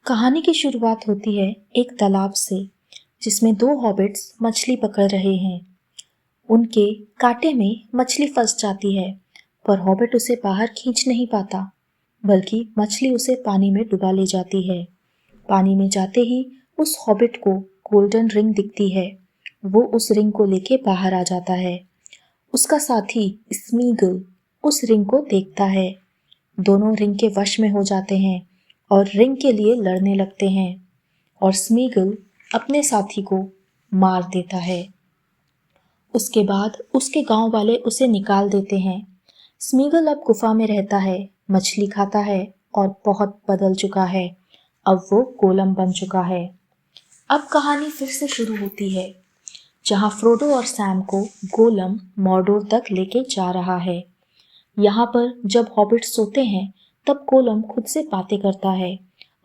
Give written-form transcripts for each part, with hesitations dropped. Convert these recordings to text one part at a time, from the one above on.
कहानी की शुरुआत होती है एक तालाब से जिसमें दो हॉबिट्स मछली पकड़ रहे हैं। उनके कांटे में मछली फंस जाती है, पर हॉबिट उसे बाहर खींच नहीं पाता, बल्कि मछली उसे पानी में डुबा ले जाती है। पानी में जाते ही उस हॉबिट को गोल्डन रिंग दिखती है। वो उस रिंग को लेके बाहर आ जाता है। उसका साथी स्मीगल उस रिंग को देखता है। दोनों रिंग के वश में हो जाते हैं और रिंग के लिए लड़ने लगते हैं और स्मीगल अपने साथी को मार देता है। उसके बाद उसके गांव वाले उसे निकाल देते हैं। स्मीगल अब गुफा में रहता है, मछली खाता है और बहुत बदल चुका है। अब वो गोलम बन चुका है। अब कहानी फिर से शुरू होती है, जहां फ्रोडो और सैम को गोलम मॉर्डोर तक लेके जा रहा है। यहाँ पर जब हॉबिट्स सोते हैं तब गोलम खुद से बातें करता है।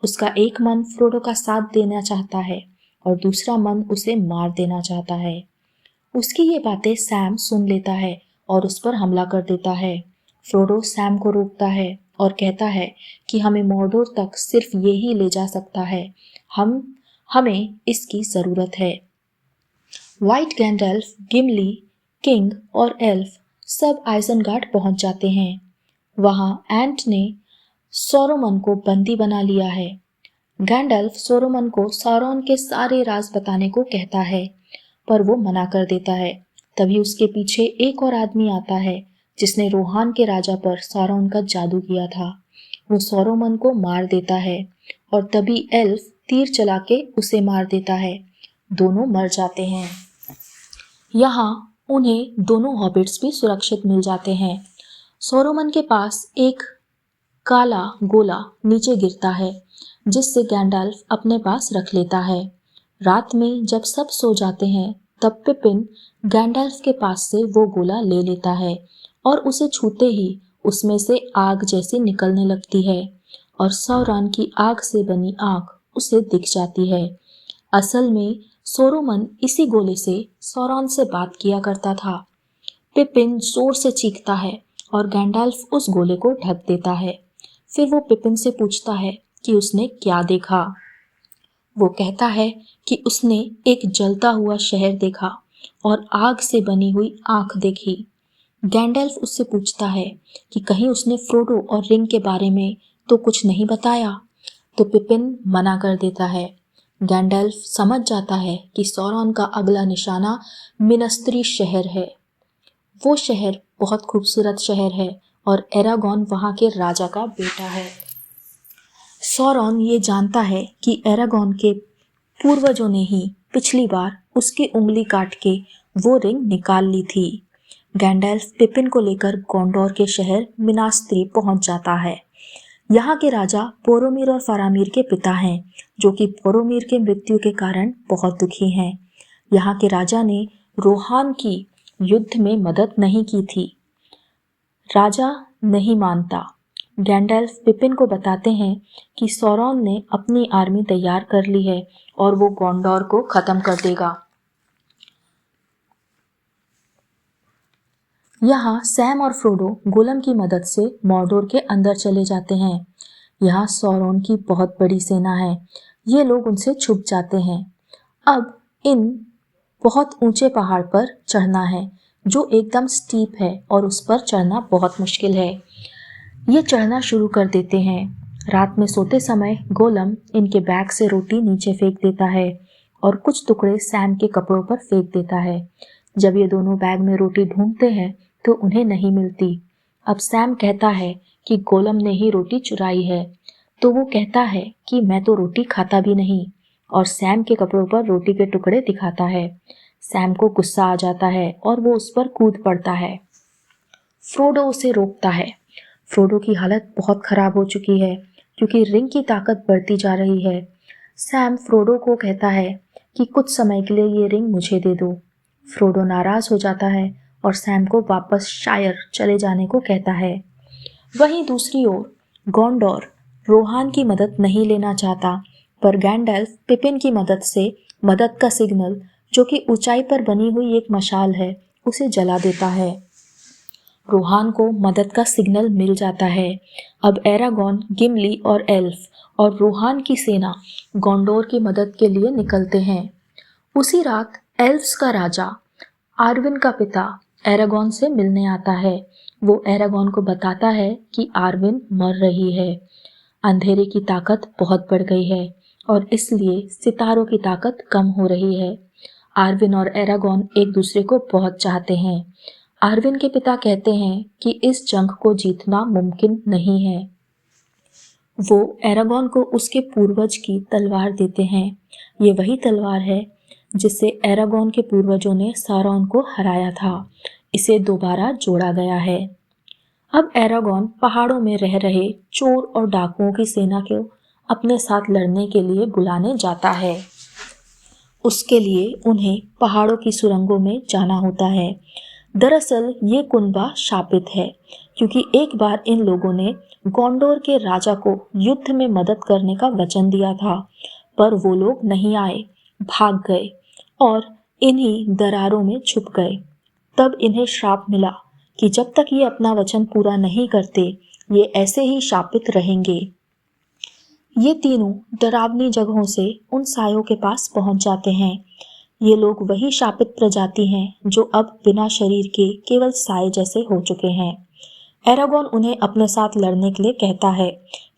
उसका एक मन फ्रोडो का साथ देना चाहता है और दूसरा मन उसे मार देना चाहता है। उसकी ये बातें सैम सुन लेता है और उस पर हमला कर देता है। फ्रोडो सैम को रोकता है और कहता है कि हमें मॉर्डोर तक सिर्फ ये ही ले जा सकता है। हमें इसकी ज़रूरत है। व्हाइट गैंडल्फ, गिमली, किंग और एल्फ सब आइजनगार्ड पहुंच जाते हैं। वहां एंट ने सोरोमन को बंदी बना लिया है। गैंडल्फ सोरोमन को सौरॉन के सारे राज बताने को कहता है, पर वो मना कर देता है। तभी उसके पीछे एक और आदमी आता है जिसने रोहान के राजा पर सौरॉन का जादू किया था। वो सोरोमन को मार देता है और तभी एल्फ तीर चला के उसे मार देता है। दोनों मर जाते हैं। यहाँ उन्हें दोनों हॉबिट्स भी सुरक्षित मिल जाते हैं। सोरोमन के पास एक काला गोला नीचे गिरता है, जिससे गैंडल्फ अपने पास रख लेता है। रात में जब सब सो जाते हैं तब पिपिन गैंडल्फ के पास से वो गोला ले लेता है और उसे छूते ही उसमें से आग जैसी निकलने लगती है और सौरॉन की आग से बनी आंख उसे दिख जाती है। असल में सोरोमन इसी गोले से सौरॉन से बात किया करता था। पिपिन जोर से चीखता है और गैंडल्फ उस गोले को ढक देता है। फिर वो पिपिन से पूछता है कि उसने क्या देखा। वो कहता है कि उसने एक जलता हुआ शहर देखा और आग से बनी हुई आंख देखी। गैंडल्फ उससे पूछता है कि कहीं उसने फ्रोडो और रिंग के बारे में तो कुछ नहीं बताया, तो पिपिन मना कर देता है। गैंडल्फ समझ जाता है कि सौरॉन का अगला निशाना मिनस्त्री शहर है। वो शहर बहुत खूबसूरत शहर है और एरागॉन वहाँ के राजा का बेटा है। सौरॉन ये जानता है कि एरागॉन के पूर्वजों ने ही पिछली बार उसकी उंगली काट के वो रिंग निकाल ली थी। गैंडल्फ पिपिन को लेकर गोंडोर के शहर मिनास्त्री पहुंच जाता है। यहाँ के राजा बोरोमिर और फारामिर के पिता हैं, जो कि बोरोमिर के मृत्यु के कारण बहुत दुखी हैं। यहाँ के राजा ने रोहान की युद्ध में मदद नहीं की थी। राजा नहीं मानता। गैंडल्फ पिपिन को बताते हैं कि सौरॉन ने अपनी आर्मी तैयार कर ली है और वो गोंडोर को खत्म कर देगा। यहाँ सैम और फ्रोडो गोलम की मदद से मॉर्डोर के अंदर चले जाते हैं। यहाँ सौरॉन की बहुत बड़ी सेना है। ये लोग उनसे छुप जाते हैं। अब इन बहुत ऊंचे पहाड़ पर चढ़ना है, जो एकदम स्टीप है और उस पर चढ़ना बहुत मुश्किल है। ये चढ़ना शुरू कर देते हैं। रात में सोते समय गोलम इनके बैग से रोटी नीचे फेंक देता है और कुछ टुकड़े सैम के कपड़ों पर फेंक देता है। जब ये दोनों बैग में रोटी ढूंढते हैं तो उन्हें नहीं मिलती। अब सैम कहता है कि गोलम ने ही रोटी चुराई है, तो वो कहता है कि मैं तो रोटी खाता भी नहीं, और सैम के कपड़ों पर रोटी के टुकड़े दिखाता है। सैम को गुस्सा आ जाता है और वो उस पर कूद पड़ता है। फ्रोडो उसे रोकता है। फ्रोडो की हालत बहुत खराब हो चुकी है क्योंकि रिंग की ताकत बढ़ती जा रही है। सैम फ्रोडो को कहता है कि कुछ समय के लिए ये रिंग मुझे दे दो। फ्रोडो नाराज हो जाता है और सैम को वापस शायर चले जाने को कहता है। वहीं दूसरी ओर गोंडोर रोहान की मदद नहीं लेना चाहता, पर गैंडल्फ पिपिन की मदद से मदद का सिग्नल, जो कि ऊंचाई पर बनी हुई एक मशाल है, उसे जला देता है। रोहान को मदद का सिग्नल मिल जाता है। अब एरागॉन, गिमली और एल्फ और रोहान की सेना गोंडोर की मदद के लिए निकलते हैं। उसी रात एल्फ्स का राजा आर्विन का पिता एरागॉन से मिलने आता है। वो एरागॉन को बताता है कि आर्विन मर रही है। अंधेरे की ताकत बहुत बढ़ गई है और इसलिए सितारों की ताकत कम हो रही है। आर्विन और एरागॉन एक दूसरे को बहुत चाहते हैं। आर्विन के पिता कहते हैं कि इस जंग को जीतना मुमकिन नहीं है। वो एरागॉन को उसके पूर्वज की तलवार देते हैं। ये वही तलवार है जिससे एरागॉन के पूर्वजों ने सारौन को हराया था। इसे दोबारा जोड़ा गया है। अब एरागॉन पहाड़ों में रह रहे चोर और डाकुओं की सेना को अपने साथ लड़ने के लिए बुलाने जाता है। उसके लिए उन्हें पहाड़ों की सुरंगों में जाना होता है। दरअसल ये कुनबा शापित है, क्योंकि एक बार इन लोगों ने गोंडोर के राजा को युद्ध में मदद करने का वचन दिया था, पर वो लोग नहीं आए, भाग गए और इन्हीं दरारों में छुप गए। तब इन्हें श्राप मिला कि जब तक ये अपना वचन पूरा नहीं करते, ये ऐसे ही शापित रहेंगे। ये तीनों डरावनी जगहों से उन सायों के पास पहुंच जाते हैं। ये लोग वही शापित प्रजाति हैं जो अब बिना शरीर के केवल साए जैसे हो चुके हैं। एरागॉन उन्हें अपने साथ लड़ने के लिए कहता है,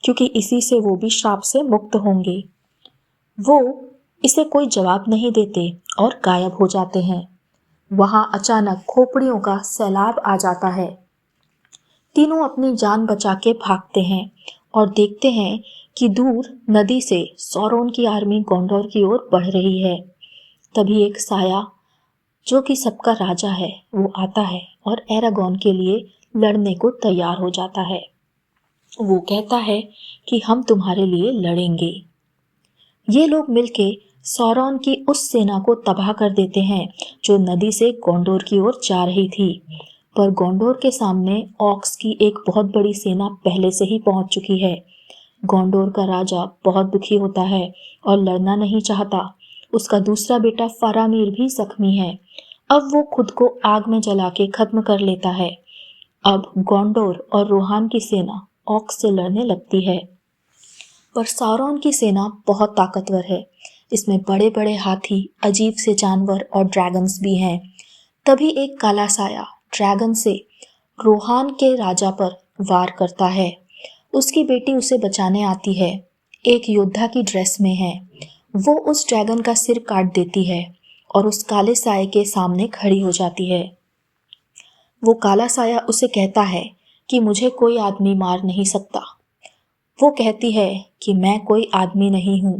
क्योंकि इसी से वो भी श्राप से मुक्त होंगे। वो इसे कोई जवाब नहीं देते और गायब हो जाते हैं। वहां अचानक खोपड़ियों का सैलाब आ जाता है। तीनों अपनी जान बचा के भागते हैं और देखते हैं कि दूर नदी से सौरोन की आर्मी गोंडोर की ओर बढ़ रही है। तभी एक साया, जो कि सबका राजा है, वो आता है और एरागॉन के लिए लड़ने को तैयार हो जाता है। वो कहता है कि हम तुम्हारे लिए लड़ेंगे। ये लोग मिलके सौरोन की उस सेना को तबाह कर देते हैं जो नदी से गोंडोर की ओर जा रही थी। पर गोंडोर के सामने ऑक्स की एक बहुत बड़ी सेना पहले से ही पहुंच चुकी है। गोंडोर का राजा बहुत दुखी होता है और लड़ना नहीं चाहता। उसका दूसरा बेटा फारामीर भी जख्मी है। अब वो खुद को आग में जला के खत्म कर लेता है। अब गोंडोर और रोहान की सेना ऑक्स से लड़ने लगती है। पर सौरोन की सेना बहुत ताकतवर है। इसमें बड़े बड़े हाथी, अजीब से जानवर और ड्रैगन्स भी हैं। तभी एक काला साया ड्रैगन से रोहान के राजा पर वार करता है। उसकी बेटी उसे बचाने आती है। एक योद्धा की ड्रेस में है। वो उस ड्रैगन का सिर काट देती है और उस काले साये के सामने खड़ी हो जाती है। वो काला साया उसे कहता है कि मुझे कोई आदमी मार नहीं सकता। वो कहती है कि मैं कोई आदमी नहीं हूँ।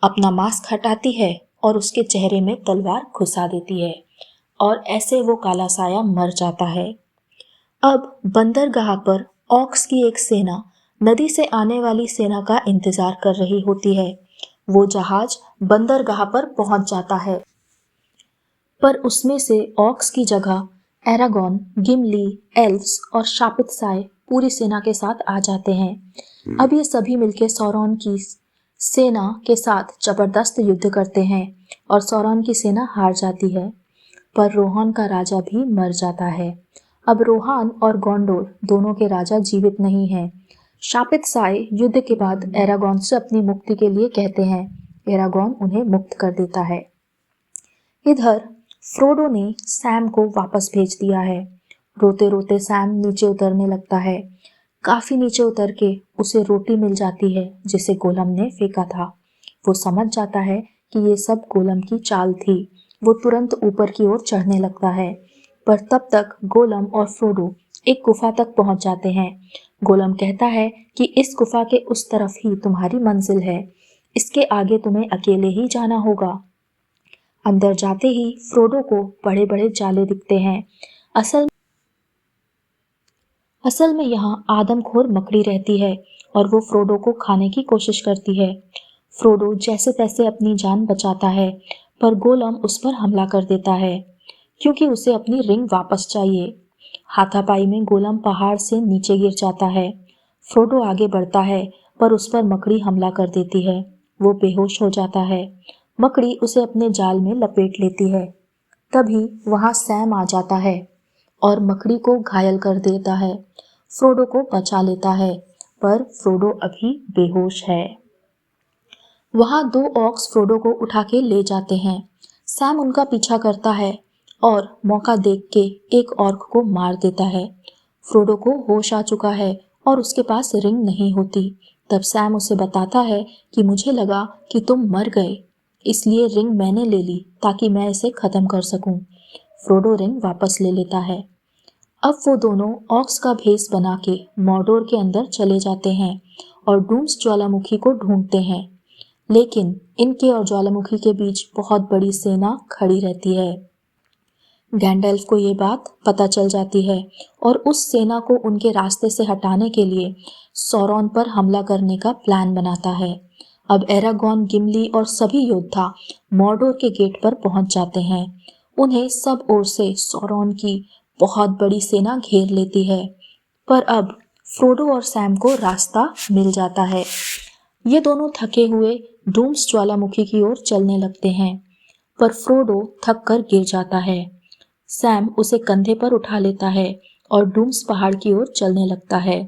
अपना मास्क हटाती है और उसके चेहरे में तलवार घुसा देती है और ऐसे वो काला साया मर जाता है। अब बंदरगाह पर ऑक्स की एक सेना नदी से आने वाली सेना का इंतजार कर रही होती है। वो जहाज बंदरगाह पर पहुंच जाता है, पर उसमें से ऑक्स की जगह एरागॉन, गिमली, एल्फ्स और शापित साए पूरी सेना के साथ आ जाते हैं। अब ये सभी मिलकर सौरोन की सेना के साथ जबरदस्त युद्ध करते हैं और सौरोन की सेना हार जाती है। पर रोहान का राजा भी मर जाता है। अब रोहान और गोंडोर दोनों के राजा जीवित नहीं हैं। शापित साए युद्ध के बाद एरागॉन से अपनी मुक्ति के लिए कहते हैं। एरागॉन उन्हें मुक्त कर देता है। इधर फ्रोडो ने सैम को वापस भेज दिया है। रोते रोते सैम नीचे उतरने लगता है। काफी नीचे उतर के उसे रोटी मिल जाती है जिसे गोलम ने फेंका था। वो समझ जाता है कि ये सब गोलम की चाल थी। वो तुरंत ऊपर की ओर चढ़ने लगता है, पर तब तक गोलम और फ्रोडो एक गुफा तक पहुंच जाते हैं। गोलम कहता है कि इस गुफा के उस तरफ ही तुम्हारी मंजिल है। इसके आगे तुम्हें अकेले ही जाना होगा। अंदर जाते ही फ्रोडो को बड़े बड़े जाले दिखते हैं। असल में यहाँ आदमखोर मकड़ी रहती है और वो फ्रोडो को खाने की कोशिश करती है। फ्रोडो जैसे तैसे अपनी जान बचाता है, पर गोलम उस पर हमला कर देता है क्योंकि उसे अपनी रिंग वापस चाहिए। हाथापाई में गोलम पहाड़ से नीचे गिर जाता है। फ्रोडो आगे बढ़ता है, पर उस पर मकड़ी हमला कर देती है। वो बेहोश हो जाता है। मकड़ी उसे अपने जाल में लपेट लेती है। तभी वहां सैम आ जाता है और मकड़ी को घायल कर देता है। फ्रोडो को बचा लेता है, पर फ्रोडो अभी बेहोश है। वहां 2 ऑक्स फ्रोडो को उठा के ले जाते हैं। सैम उनका पीछा करता है और मौका देख के एक ऑर्क को मार देता है। फ्रोडो को होश आ चुका है और उसके पास रिंग नहीं होती। तब सैम उसे बताता है कि मुझे लगा कि तुम मर गए, इसलिए रिंग मैंने ले ली ताकि मैं इसे खत्म कर सकूं। फ्रोडो रिंग वापस ले लेता है। अब वो दोनों ऑक्स का भेस बना के मॉर्डोर के अंदर चले जाते हैं और डूम्स ज्वालामुखी को ढूंढते हैं। लेकिन इनके और ज्वालामुखी के बीच बहुत बड़ी सेना खड़ी रहती है। गैंडल्फ को ये बात पता चल जाती है और उस सेना को उनके रास्ते से हटाने के लिए सौरॉन पर हमला करने का प्लान बनाता है। अब एरागॉन, गिमली और सभी योद्धा मॉर्डोर के गेट पर पहुंच जाते हैं। उन्हें सब ओर से सौरॉन की बहुत बड़ी सेना घेर लेती है, पर अब फ्रोडो और सैम को रास्ता मिल जाता है। ये दोनों थके हुए डूम्स ज्वालामुखी की ओर चलने लगते हैं, पर फ्रोडो थक कर गिर जाता है। सैम उसे कंधे पर उठा लेता है और डूम्स पहाड़ की ओर चलने लगता है।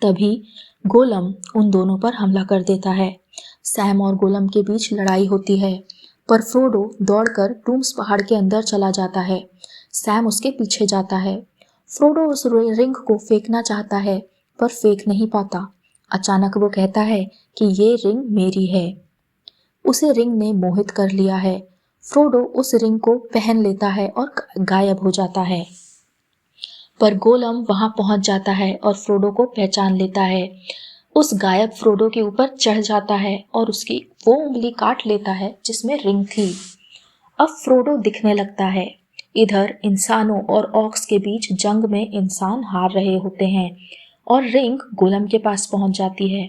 तभी गोलम उन दोनों पर हमला कर देता है। सैम और गोलम के बीच लड़ाई होती है, पर फ्रोडो दौड़कर डूम्स पहाड़ के अंदर चला जाता है। सैम उसके पीछे जाता है। फ्रोडो उस रिंग को फेंकना चाहता है, पर फेंक नहीं पाता। अचानक वो कहता है कि ये रिंग मेरी है। उसे रिंग ने मोहित कर लिया है। फ्रोडो उस रिंग को पहन लेता है और गायब हो जाता है। पर गोलम वहां पहुंच जाता है और फ्रोडो को पहचान लेता है। उस गायब फ्रोडो के ऊपर चढ़ जाता है और उसकी वो उंगली काट लेता है जिसमें रिंग थी। अब फ्रोडो दिखने लगता है। इधर इंसानों और ऑक्स के बीच जंग में इंसान हार रहे होते हैं और रिंग गोलम के पास पहुंच जाती है।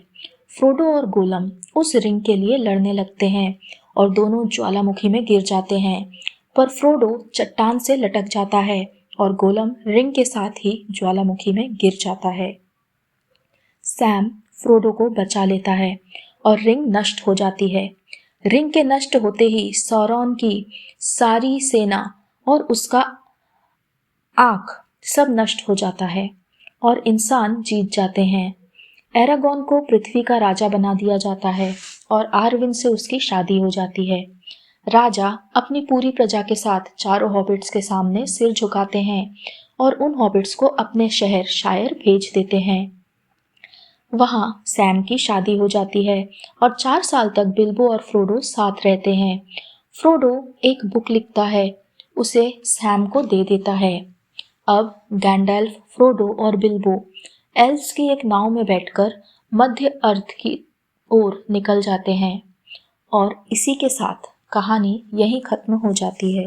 फ्रोडो और गोलम उस रिंग के लिए लड़ने लगते हैं और दोनों ज्वालामुखी में गिर जाते हैं, पर फ्रोडो चट्टान से लटक जाता है और गोलम रिंग के साथ ही ज्वालामुखी में गिर जाता है। सैम फ्रोडो को बचा लेता है और रिंग नष्ट हो जाती है। रिंग के नष्ट होते ही सौरॉन की सारी सेना और उसका आँख सब नष्ट हो जाता है और इंसान जीत जाते हैं। एरागॉन को पृथ्वी का राजा बना दिया जाता है और आरविन से उसकी शादी हो जाती है। राजा अपनी पूरी प्रजा के साथ चारों हॉबिट्स के सामने सिर झुकाते हैं और उन हॉबिट्स को अपने शहर शायर भेज देते हैं। वहां सैम की शादी हो जाती है और 4 साल तक बिल्बो और फ्रोडो साथ रहते हैं। फ्रोडो एक बुक लिखता है, उसे सैम को दे देता है। अब गैंडल्फ, फ्रोडो और बिल्बो एल्व्स की एक नाव में बैठकर मध्य अर्थ की ओर निकल जाते हैं और इसी के साथ कहानी यहीं खत्म हो जाती है।